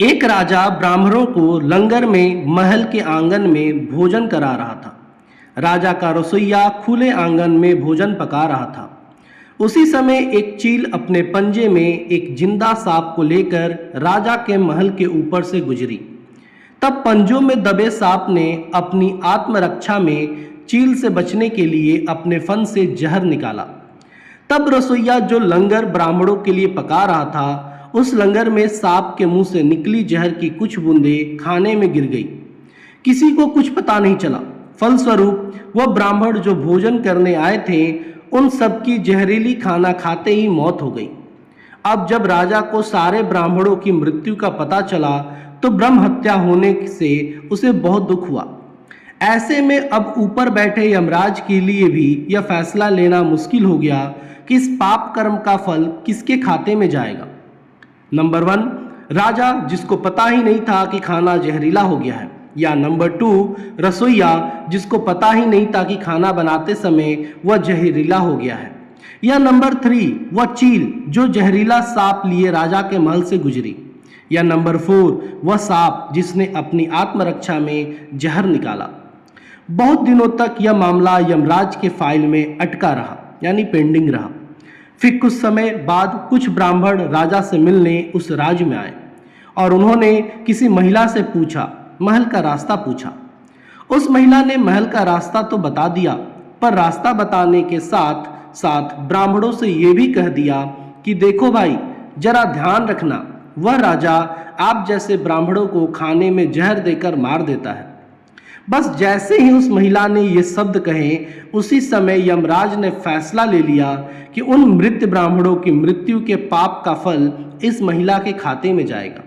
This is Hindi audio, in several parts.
एक राजा ब्राह्मणों को लंगर में महल के आंगन में भोजन करा रहा था। राजा का रसोइया खुले आंगन में भोजन पका रहा था। उसी समय एक चील अपने पंजे में एक जिंदा सांप को लेकर राजा के महल के ऊपर से गुजरी। तब पंजों में दबे सांप ने अपनी आत्मरक्षा में चील से बचने के लिए अपने फन से जहर निकाला। तब रसोइया जो लंगर ब्राह्मणों के लिए पका रहा था, उस लंगर में सांप के मुंह से निकली जहर की कुछ बूंदें खाने में गिर गई। किसी को कुछ पता नहीं चला। फलस्वरूप वह ब्राह्मण जो भोजन करने आए थे, उन सबकी जहरीली खाना खाते ही मौत हो गई। अब जब राजा को सारे ब्राह्मणों की मृत्यु का पता चला तो ब्रह्म हत्या होने से उसे बहुत दुख हुआ। ऐसे में अब ऊपर बैठे यमराज के लिए भी यह फैसला लेना मुश्किल हो गया कि इस पाप कर्म का फल किसके खाते में जाएगा। नंबर 1, राजा जिसको पता ही नहीं था कि खाना जहरीला हो गया है, या नंबर 2, रसोइया जिसको पता ही नहीं था कि खाना बनाते समय वह जहरीला हो गया है, या नंबर 3, वह चील जो जहरीला सांप लिए राजा के महल से गुजरी, या नंबर 4, वह सांप जिसने अपनी आत्मरक्षा में जहर निकाला। बहुत दिनों तक यह मामला यमराज के फाइल में अटका रहा, यानी पेंडिंग रहा। फिर कुछ समय बाद कुछ ब्राह्मण राजा से मिलने उस राज्य में आए और उन्होंने किसी महिला से पूछा, महल का रास्ता पूछा। उस महिला ने महल का रास्ता तो बता दिया, पर रास्ता बताने के साथ साथ ब्राह्मणों से ये भी कह दिया कि देखो भाई, जरा ध्यान रखना, वह राजा आप जैसे ब्राह्मणों को खाने में जहर देकर मार देता है। बस जैसे ही उस महिला ने ये शब्द कहे, उसी समय यमराज ने फैसला ले लिया कि उन मृत ब्राह्मणों की मृत्यु के पाप का फल इस महिला के खाते में जाएगा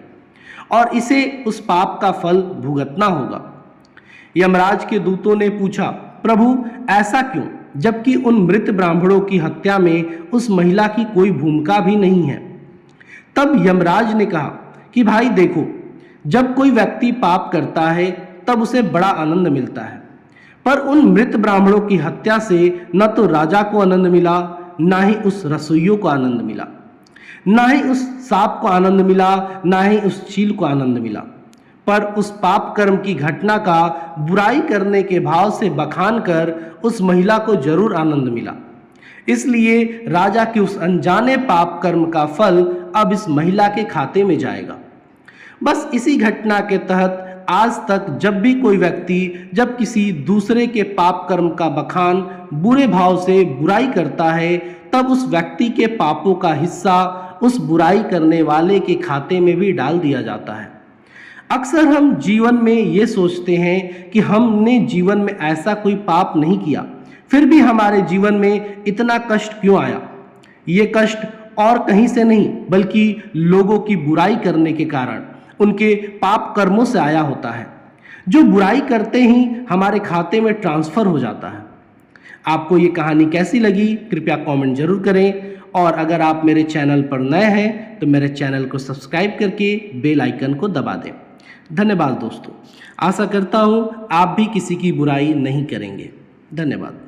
और इसे उस पाप का फल भुगतना होगा। यमराज के दूतों ने पूछा, प्रभु ऐसा क्यों, जबकि उन मृत ब्राह्मणों की हत्या में उस महिला की कोई भूमिका भी नहीं है। तब यमराज ने कहा कि भाई देखो, जब कोई व्यक्ति पाप करता है तब उसे बड़ा आनंद मिलता है, पर उन मृत ब्राह्मणों की हत्या से न तो राजा को आनंद मिला, ना ही उस रसोइयों को आनंद मिला, ना ही उस सांप को आनंद मिला, ना ही उस चील को आनंद मिला, पर उस पाप कर्म की घटना का बुराई करने के भाव से बखान कर उस महिला को जरूर आनंद मिला। इसलिए राजा के उस अनजाने पाप कर्म का फल अब इस महिला के खाते में जाएगा। बस इसी घटना के तहत आज तक जब भी कोई व्यक्ति जब किसी दूसरे के पाप कर्म का बखान बुरे भाव से बुराई करता है, तब उस व्यक्ति के पापों का हिस्सा उस बुराई करने वाले के खाते में भी डाल दिया जाता है। अक्सर हम जीवन में ये सोचते हैं कि हमने जीवन में ऐसा कोई पाप नहीं किया, फिर भी हमारे जीवन में इतना कष्ट क्यों आया। ये कष्ट और कहीं से नहीं, बल्कि लोगों की बुराई करने के कारण, उनके पाप कर्मों से आया होता है, जो बुराई करते ही हमारे खाते में ट्रांसफर हो जाता है। आपको ये कहानी कैसी लगी, कृपया कमेंट जरूर करें, और अगर आप मेरे चैनल पर नए हैं तो मेरे चैनल को सब्सक्राइब करके बेल आइकन को दबा दें। धन्यवाद दोस्तों। आशा करता हूँ आप भी किसी की बुराई नहीं करेंगे। धन्यवाद।